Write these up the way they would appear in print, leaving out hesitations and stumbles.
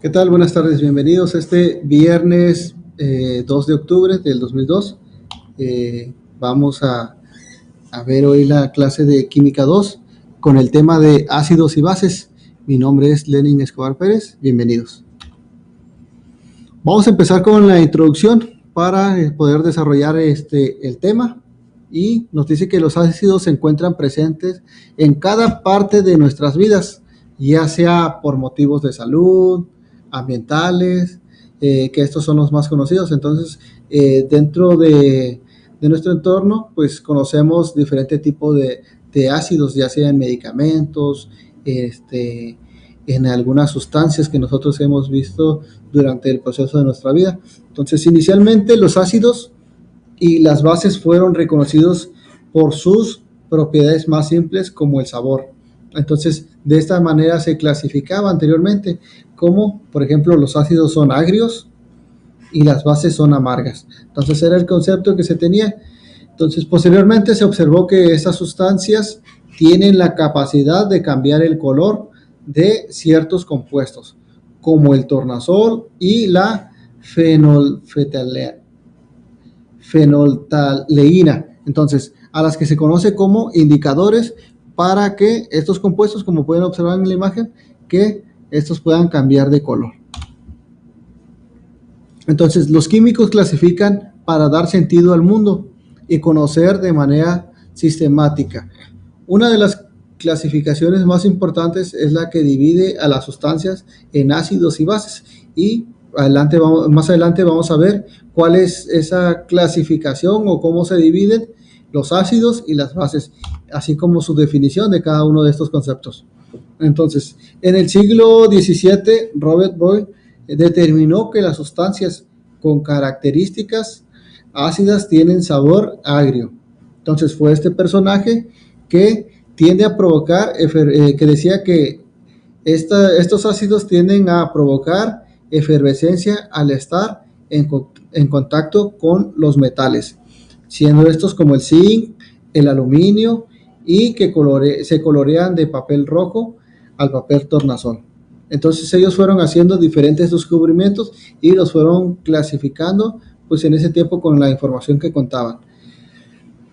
¿Qué tal? Buenas tardes, bienvenidos a este viernes 2 de octubre del 2002. Vamos a ver hoy la clase de Química 2 con el tema de ácidos y bases. Mi nombre es Lenin Escobar Pérez, bienvenidos. Vamos a empezar con la introducción para poder desarrollar el tema. Y nos dice que los ácidos se encuentran presentes en cada parte de nuestras vidas, ya sea por motivos de salud, ambientales, que estos son los más conocidos. Entonces, dentro de nuestro entorno, pues conocemos diferentes tipos de ácidos, ya sea en medicamentos, en algunas sustancias que nosotros hemos visto durante el proceso de nuestra vida. Entonces, inicialmente los ácidos y las bases fueron reconocidos por sus propiedades más simples como el sabor. Entonces, de esta manera se clasificaba anteriormente como, por ejemplo, los ácidos son agrios y las bases son amargas. Entonces, era el concepto que se tenía. Entonces, posteriormente se observó que estas sustancias tienen la capacidad de cambiar el color de ciertos compuestos, como el tornasol y la fenolftaleína, entonces a las que se conoce como indicadores para que estos compuestos, como pueden observar en la imagen, que estos puedan cambiar de color. Entonces los químicos clasifican para dar sentido al mundo y conocer de manera sistemática. Una de las clasificaciones más importantes es la que divide a las sustancias en ácidos y bases, y más adelante vamos a ver cuál es esa clasificación o cómo se dividen los ácidos y las bases, así como su definición de cada uno de estos conceptos. Entonces, en el siglo XVII, Robert Boyle determinó que las sustancias con características ácidas tienen sabor agrio. Entonces, fue este personaje que tiende a provocar, que decía que estos ácidos tienden a provocar efervescencia al estar en contacto con los metales, siendo estos como el zinc, el aluminio, y que se colorean de papel rojo al papel tornasol. Entonces ellos fueron haciendo diferentes descubrimientos y los fueron clasificando pues en ese tiempo con la información que contaban.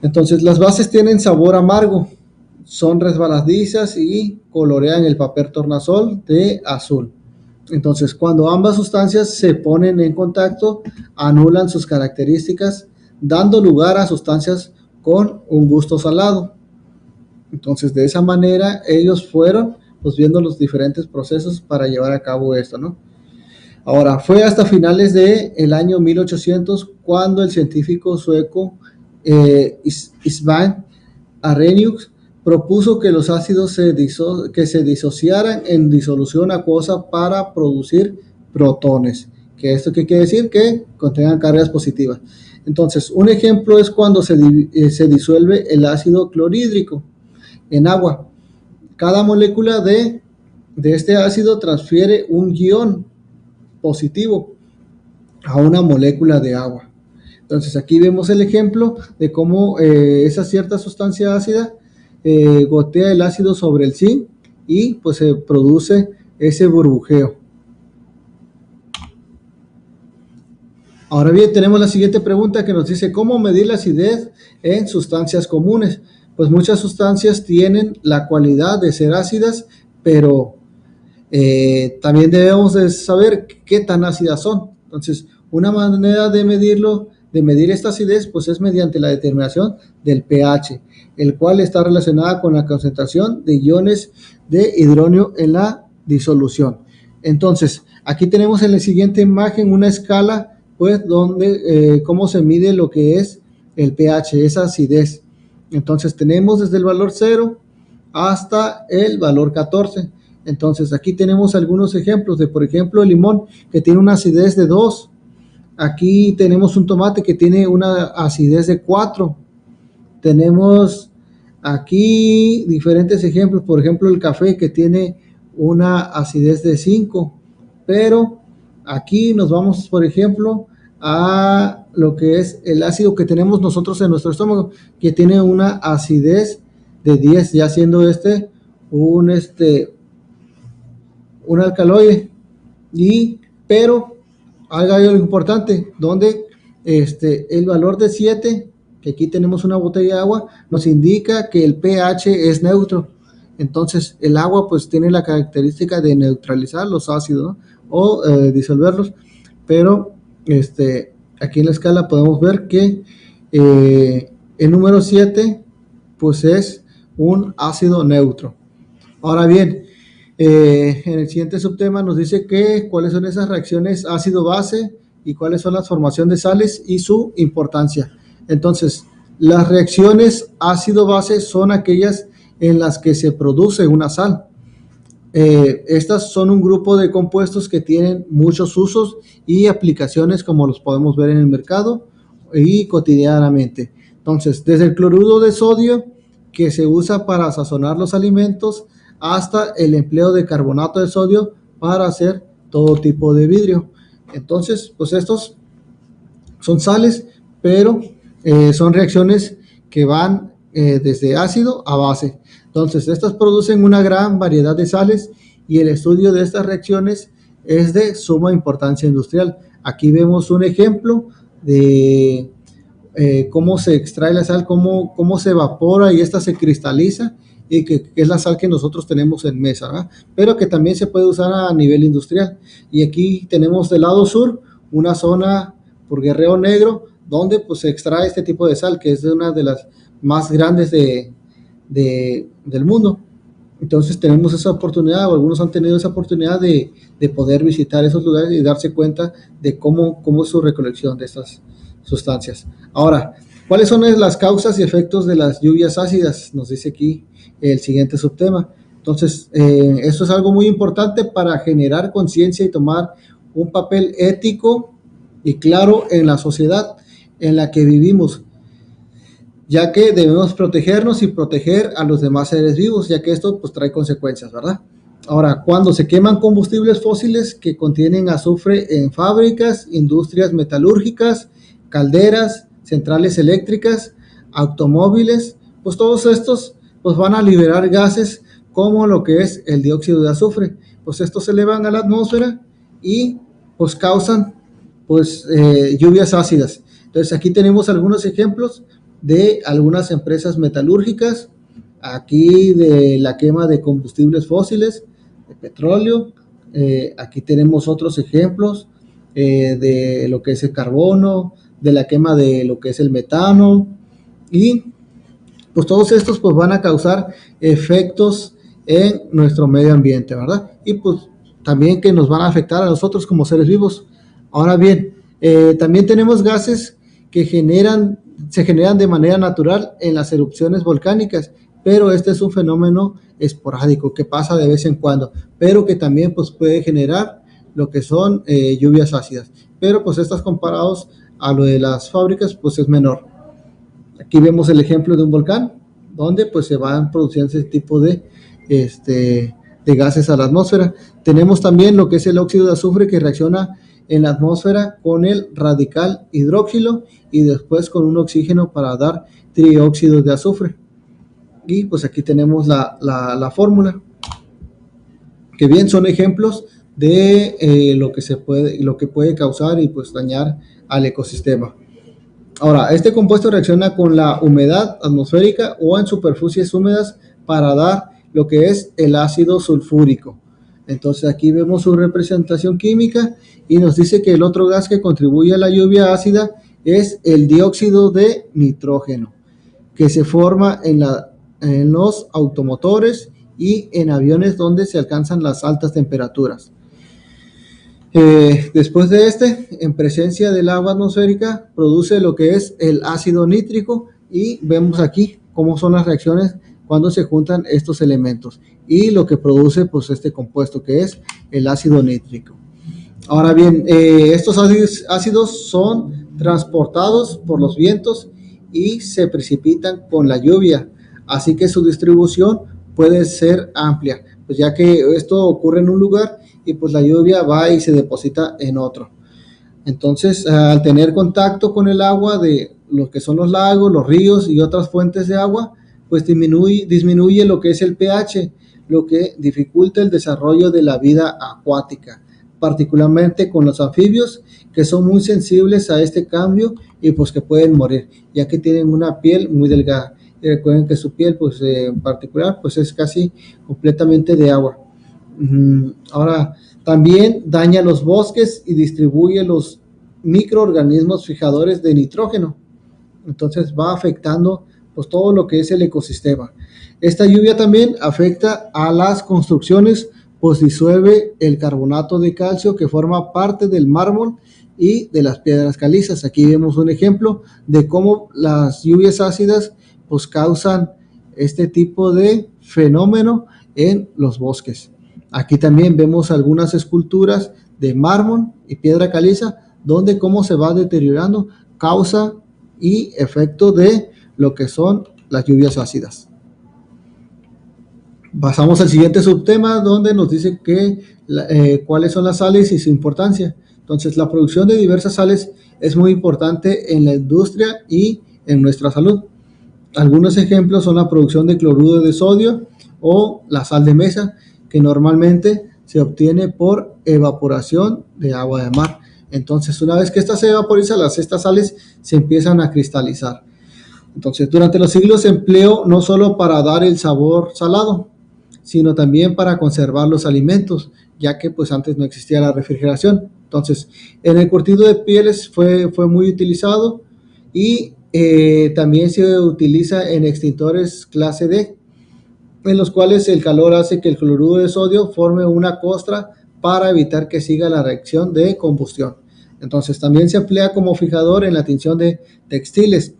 Entonces las bases tienen sabor amargo, son resbaladizas y colorean el papel tornasol de azul. Entonces, cuando ambas sustancias se ponen en contacto, anulan sus características, dando lugar a sustancias con un gusto salado. Entonces, de esa manera, ellos fueron pues, viendo los diferentes procesos para llevar a cabo esto, ¿no? Ahora, fue hasta finales del año 1800 cuando el científico sueco Sven Arrhenius propuso que los ácidos se disociaran en disolución acuosa para producir protones. ¿Que esto qué quiere decir? Que contengan cargas positivas. Entonces, un ejemplo es cuando se disuelve el ácido clorhídrico en agua. Cada molécula de este ácido transfiere un ion positivo a una molécula de agua. Entonces, aquí vemos el ejemplo de cómo esa cierta sustancia ácida gotea el ácido sobre el zinc y pues se produce ese burbujeo. Ahora bien, tenemos la siguiente pregunta que nos dice: ¿cómo medir la acidez en sustancias comunes? Pues muchas sustancias tienen la cualidad de ser ácidas, pero también debemos de saber qué tan ácidas son. Entonces, una manera de medir esta acidez, pues es mediante la determinación del pH, el cual está relacionada con la concentración de iones de hidrógeno en la disolución. Entonces, aquí tenemos en la siguiente imagen una escala, pues, donde cómo se mide lo que es el pH, esa acidez. Entonces, tenemos desde el valor 0 hasta el valor 14. Entonces, aquí tenemos algunos ejemplos de, por ejemplo, el limón, que tiene una acidez de 2. Aquí tenemos un tomate que tiene una acidez de 4. Tenemos aquí diferentes ejemplos, por ejemplo, el café, que tiene una acidez de 5. Pero aquí nos vamos, por ejemplo, a lo que es el ácido que tenemos nosotros en nuestro estómago, que tiene una acidez de 10, ya siendo un alcaloide. Pero haga algo importante, donde el valor de 7, que aquí tenemos una botella de agua, nos indica que el pH es neutro. Entonces el agua pues tiene la característica de neutralizar los ácidos, ¿no? O disolverlos, pero aquí en la escala podemos ver que el número 7 pues es un ácido neutro. Ahora bien, en el siguiente subtema nos dice que cuáles son esas reacciones ácido-base y cuáles son las formaciones de sales y su importancia. Entonces, las reacciones ácido-base son aquellas en las que se produce una sal. Estas son un grupo de compuestos que tienen muchos usos y aplicaciones, como los podemos ver en el mercado y cotidianamente. Entonces, desde el cloruro de sodio, que se usa para sazonar los alimentos, hasta el empleo de carbonato de sodio para hacer todo tipo de vidrio. Entonces, pues estos son sales, pero son reacciones que van desde ácido a base. Entonces, estas producen una gran variedad de sales y el estudio de estas reacciones es de suma importancia industrial. Aquí vemos un ejemplo de cómo se extrae la sal, cómo se evapora y esta se cristaliza, y que es la sal que nosotros tenemos en mesa, ¿verdad? Pero que también se puede usar a nivel industrial. Y aquí tenemos del lado sur una zona por Guerrero Negro, donde pues se extrae este tipo de sal, que es una de las más grandes del mundo. Entonces tenemos esa oportunidad, o algunos han tenido esa oportunidad de poder visitar esos lugares y darse cuenta de cómo es su recolección de estas sustancias. Ahora, ¿cuáles son las causas y efectos de las lluvias ácidas? Nos dice aquí el siguiente subtema. Entonces, esto es algo muy importante para generar conciencia y tomar un papel ético y claro en la sociedad en la que vivimos, ya que debemos protegernos y proteger a los demás seres vivos, ya que esto pues trae consecuencias, ¿verdad? Ahora, cuando se queman combustibles fósiles que contienen azufre en fábricas, industrias metalúrgicas, calderas, centrales eléctricas, automóviles, pues todos estos pues van a liberar gases como lo que es el dióxido de azufre. Pues estos se elevan a la atmósfera y pues causan pues lluvias ácidas. Entonces aquí tenemos algunos ejemplos de algunas empresas metalúrgicas, aquí de la quema de combustibles fósiles, de petróleo. Aquí tenemos otros ejemplos de lo que es el carbono, de la quema de lo que es el metano, y pues todos estos pues van a causar efectos en nuestro medio ambiente, ¿verdad? Y pues también que nos van a afectar a nosotros como seres vivos. Ahora bien, también tenemos gases que se generan de manera natural en las erupciones volcánicas, pero este es un fenómeno esporádico que pasa de vez en cuando, pero que también pues puede generar lo que son lluvias ácidas, pero pues estas comparados a lo de las fábricas pues es menor. Aquí vemos el ejemplo de un volcán donde pues se van produciendo ese tipo de gases a la atmósfera. Tenemos también lo que es el óxido de azufre, que reacciona en la atmósfera con el radical hidroxilo y después con un oxígeno para dar trióxido de azufre. Y pues aquí tenemos la fórmula, que bien son ejemplos de lo que puede causar y pues dañar al ecosistema. Ahora, este compuesto reacciona con la humedad atmosférica o en superficies húmedas para dar lo que es el ácido sulfúrico. Entonces aquí vemos su representación química y nos dice que el otro gas que contribuye a la lluvia ácida es el dióxido de nitrógeno, que se forma en los automotores y en aviones donde se alcanzan las altas temperaturas. Después de en presencia del agua atmosférica, produce lo que es el ácido nítrico, y vemos aquí cómo son las reacciones cuando se juntan estos elementos y lo que produce pues este compuesto que es el ácido nítrico. Ahora bien, estos ácidos son transportados por los vientos y se precipitan con la lluvia, así que su distribución puede ser amplia, pues ya que esto ocurre en un lugar y pues la lluvia va y se deposita en otro. Entonces, al tener contacto con el agua de lo que son los lagos, los ríos y otras fuentes de agua, pues disminuye lo que es el pH, lo que dificulta el desarrollo de la vida acuática. particularmente con los anfibios, que son muy sensibles a este cambio y pues que pueden morir, ya que tienen una piel muy delgada. Y recuerden que su piel, pues en particular, pues es casi completamente de agua. Ahora, también daña los bosques y distribuye los microorganismos fijadores de nitrógeno. Entonces va afectando pues todo lo que es el ecosistema. Esta lluvia también afecta a las construcciones, pues disuelve el carbonato de calcio que forma parte del mármol y de las piedras calizas. Aquí vemos un ejemplo de cómo las lluvias ácidas pues causan este tipo de fenómeno en los bosques. Aquí también vemos algunas esculturas de mármol y piedra caliza, donde cómo se va deteriorando causa y efecto de lo que son las lluvias ácidas. Pasamos al siguiente subtema, donde nos dice cuáles son las sales y su importancia. Entonces, la producción de diversas sales es muy importante en la industria y en nuestra salud. Algunos ejemplos son la producción de cloruro de sodio o la sal de mesa, que normalmente se obtiene por evaporación de agua de mar. Entonces, una vez que esta se evaporiza, estas sales se empiezan a cristalizar. Entonces, durante los siglos se empleó no solo para dar el sabor salado, sino también para conservar los alimentos, ya que pues antes no existía la refrigeración. Entonces, en el curtido de pieles fue muy utilizado y también se utiliza en extintores clase D, en los cuales el calor hace que el cloruro de sodio forme una costra para evitar que siga la reacción de combustión. Entonces, también se emplea como fijador en la tinción de textiles.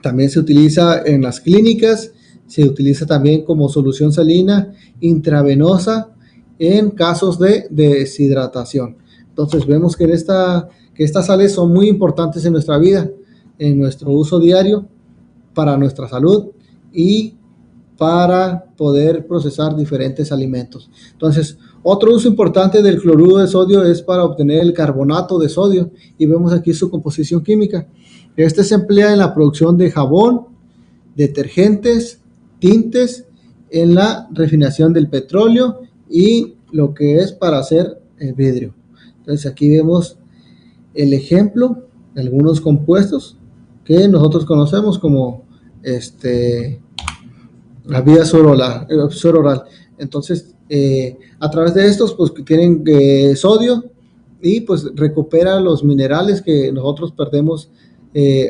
También se utiliza en las clínicas, se utiliza también como solución salina intravenosa en casos de deshidratación. Entonces vemos que estas sales son muy importantes en nuestra vida, en nuestro uso diario, para nuestra salud y para poder procesar diferentes alimentos. Entonces, otro uso importante del cloruro de sodio es para obtener el carbonato de sodio, y vemos aquí su composición química. Este se emplea en la producción de jabón, detergentes, tintes, en la refinación del petróleo y lo que es para hacer vidrio. Entonces aquí vemos el ejemplo de algunos compuestos que nosotros conocemos como la vía suero oral. Entonces, a través de estos, pues tienen sodio y pues recupera los minerales que nosotros perdemos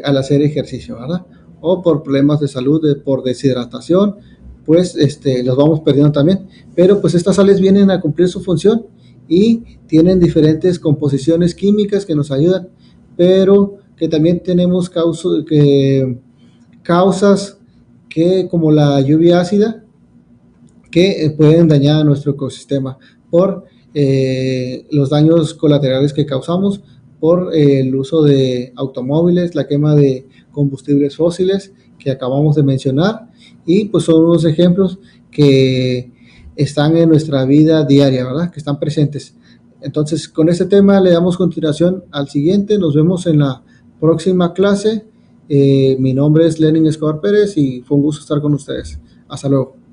al hacer ejercicio, ¿verdad? O por problemas de salud, por deshidratación, pues los vamos perdiendo también. Pero pues estas sales vienen a cumplir su función y tienen diferentes composiciones químicas que nos ayudan, pero que también tenemos causas que, como la lluvia ácida, que pueden dañar a nuestro ecosistema por los daños colaterales que causamos por el uso de automóviles, la quema de combustibles fósiles que acabamos de mencionar, y pues son unos ejemplos que están en nuestra vida diaria, ¿verdad? Que están presentes. Entonces, con este tema le damos continuación al siguiente. Nos vemos en la próxima clase. Mi nombre es Lenin Escobar Pérez y fue un gusto estar con ustedes. Hasta luego.